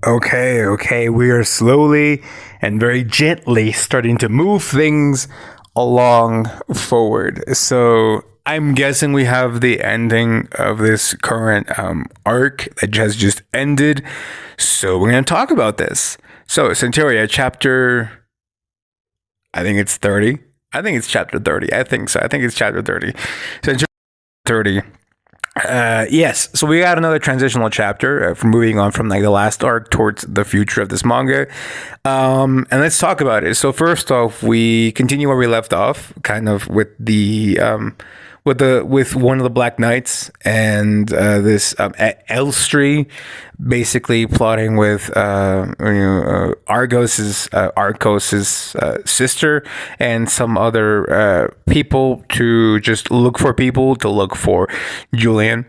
Okay. We are slowly and very gently starting to move things along forward. So I'm guessing we have the ending of this current arc that has just ended. So we're going to talk about this. So, Centuria, chapter, I think it's 30. I think it's chapter 30. I think so. I think it's chapter 30. Centuria 30. Yes, so we got another transitional chapter from moving on from like the last arc towards the future of this manga. And let's talk about it. So first off, we continue where we left off, kind of with the with one of the Black Knights and this Elstree basically plotting with Arcos's sister and some other people to just look for Julian.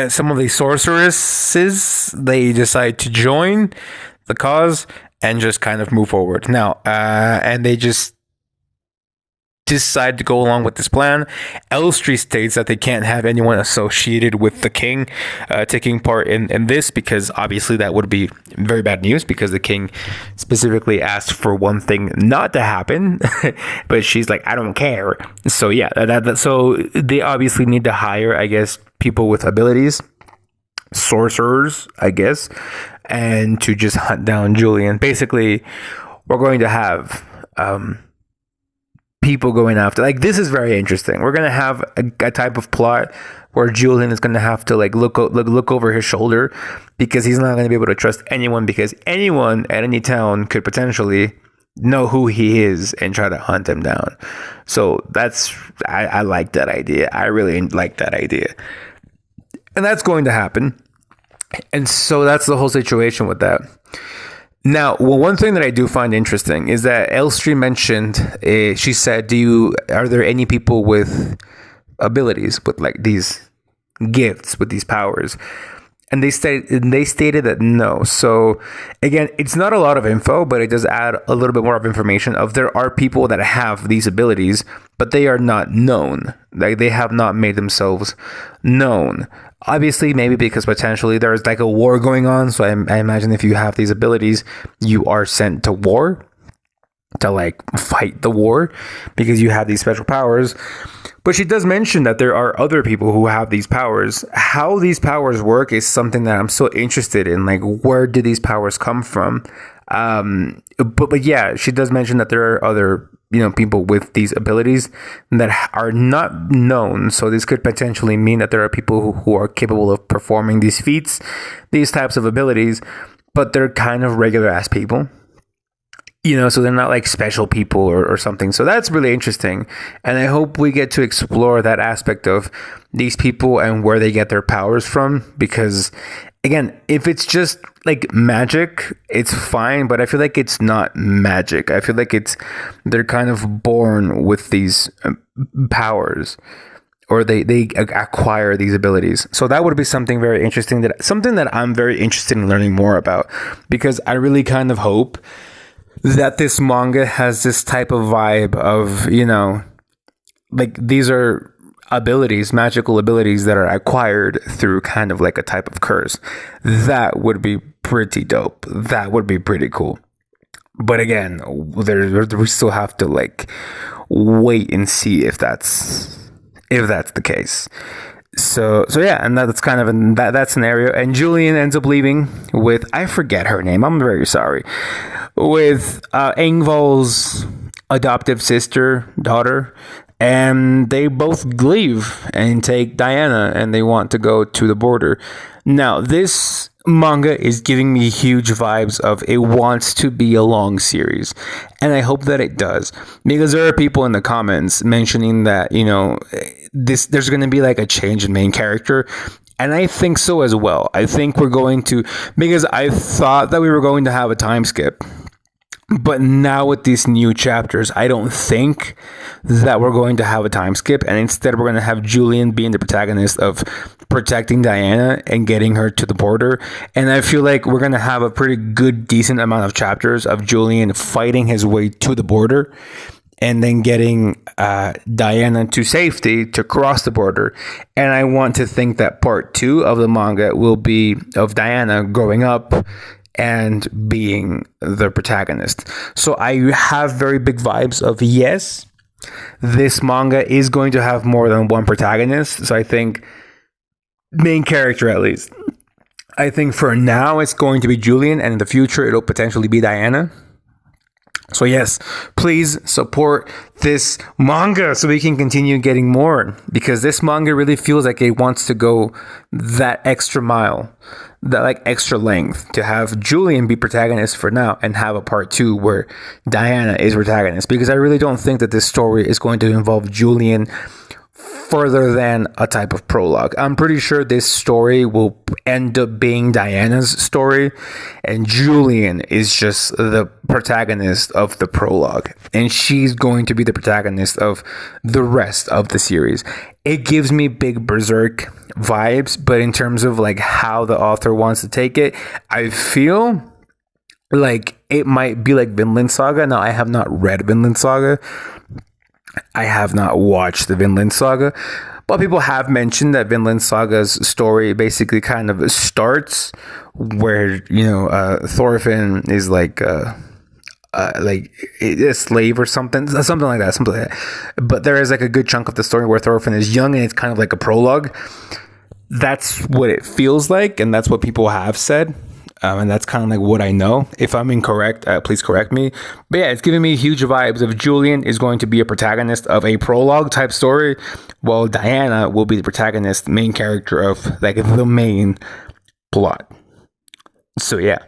Some of the sorceresses, they decide to join the cause and just kind of move forward now, and they just decide to go along with this plan. Elstree states that they can't have anyone associated with the king taking part in this, because obviously that would be very bad news, because the king specifically asked for one thing not to happen. But she's like, I don't care. So yeah, so they obviously need to hire, I guess, people with abilities, sorcerers, I guess, and to just hunt down Julian. Basically, we're going to have people going after, like, this is very interesting. We're gonna have a type of plot where Julian is gonna have to like look over his shoulder, because he's not gonna be able to trust anyone, because anyone at any town could potentially know who he is and try to hunt him down. So I like that idea. I really like that idea, and that's going to happen. And so that's the whole situation with that. Now, one thing that I do find interesting is that Elstree mentioned, she said, are there any people with abilities, with like these gifts, with these powers? And they stated that no. So again, it's not a lot of info, but it does add a little bit more of information of there are people that have these abilities, but they are not known. Like, they have not made themselves known. Obviously, maybe because potentially there's like a war going on. So I imagine if you have these abilities, you are sent to war to like fight the war because you have these special powers. But she does mention that there are other people who have these powers. How these powers work is something that I'm so interested in. Like, where do these powers come from? But yeah, she does mention that there are other, people with these abilities that are not known. So this could potentially mean that there are people who are capable of performing these feats, these types of abilities, but they're kind of regular ass people. So they're not like special people or something. So that's really interesting. And I hope we get to explore that aspect of these people and where they get their powers from. Because, again, if it's just like magic, it's fine. But I feel like it's not magic. I feel like they're kind of born with these powers, or they acquire these abilities. So that would be something very interesting, something that I'm very interested in learning more about. Because I really kind of hope that this manga has this type of vibe of, like, these are abilities, magical abilities that are acquired through kind of like a type of curse. That would be pretty dope. That would be pretty cool. But again, we still have to like wait and see if that's the case. So yeah, and that's kind of that scenario. And Julian ends up leaving with, I forget her name, I'm very sorry, with Engvall's adoptive daughter, and they both leave and take Diana, and they want to go to the border. Now, this manga is giving me huge vibes of it wants to be a long series, and I hope that it does, because there are people in the comments mentioning that there's going to be like a change in main character, and I think so as well. I think we're going to, because I thought that we were going to have a time skip, but now with these new chapters, I don't think that we're going to have a time skip, and instead we're going to have Julian being the protagonist of protecting Diana and getting her to the border. And I feel like we're going to have a pretty good, decent amount of chapters of Julian fighting his way to the border and then getting Diana to safety to cross the border. And I want to think that part 2 of the manga will be of Diana growing up and being the protagonist. So I have very big vibes of, yes, this manga is going to have more than one protagonist. So I think main character, at least. I think for now it's going to be Julian, and in the future it'll potentially be Diana. So yes, please support this manga so we can continue getting more, because this manga really feels like it wants to go that extra mile, that like extra length, to have Julian be protagonist for now and have a part 2 where Diana is protagonist, because I really don't think that this story is going to involve Julian further than a type of prologue. I'm pretty sure this story will end up being Diana's story, and Julian is just the protagonist of the prologue, and she's going to be the protagonist of the rest of the series. It gives me big Berserk vibes, but in terms of like how the author wants to take it, I feel like it might be like Vinland Saga. Now, I have not read Vinland Saga. I have not watched the Vinland Saga, but people have mentioned that Vinland Saga's story basically kind of starts where, Thorfinn is like a slave or something like that. But there is like a good chunk of the story where Thorfinn is young, and it's kind of like a prologue. That's what it feels like, and that's what people have said. And that's kind of like what I know. If I'm incorrect, please correct me. But yeah, it's giving me huge vibes of Julian is going to be a protagonist of a prologue type story, while Diana will be the protagonist, main character of like the main plot. So yeah.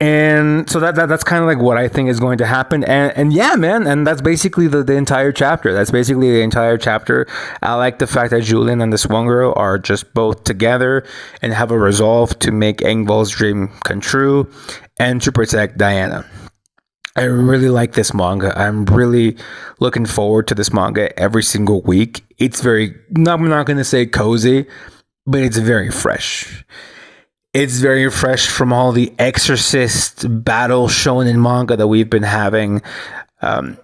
And so that's kind of like what I think is going to happen. And yeah, man. And that's basically the entire chapter. That's basically the entire chapter. I like the fact that Julian and this one girl are just both together and have a resolve to make Engvall's dream come true and to protect Diana. I really like this manga. I'm really looking forward to this manga every single week. It's I'm not going to say cozy, but it's very fresh. It's very fresh from all the Exorcist battle shonen manga that we've been having. I'm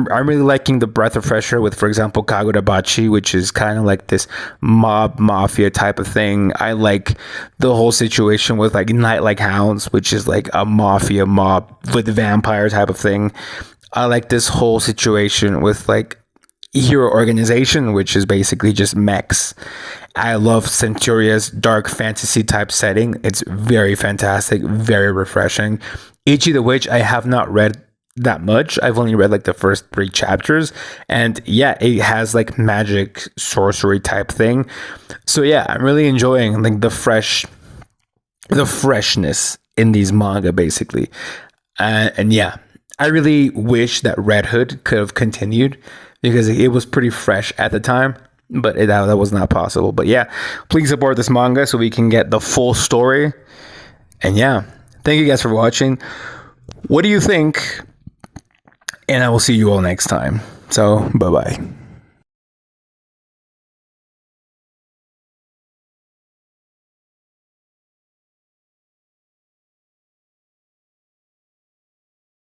really liking the breath of fresh air with, for example, Kagurabachi, which is kind of like this mafia type of thing. I like the whole situation with like Night Like Hounds, which is like a mafia mob with vampire type of thing. I like this whole situation with like Hero Organization, which is basically just mechs. I love Centuria's dark fantasy type setting. It's very fantastic, very refreshing. Ichi the Witch, I have not read that much. I've only read like the first 3 chapters, and yeah, it has like magic sorcery type thing. So yeah, I'm really enjoying like the freshness in these manga basically. And yeah, I really wish that Red Hood could have continued, because it was pretty fresh at the time, but that was not possible. But yeah, please support this manga so we can get the full story. And yeah, thank you guys for watching. What do you think? And I will see you all next time. So, bye-bye.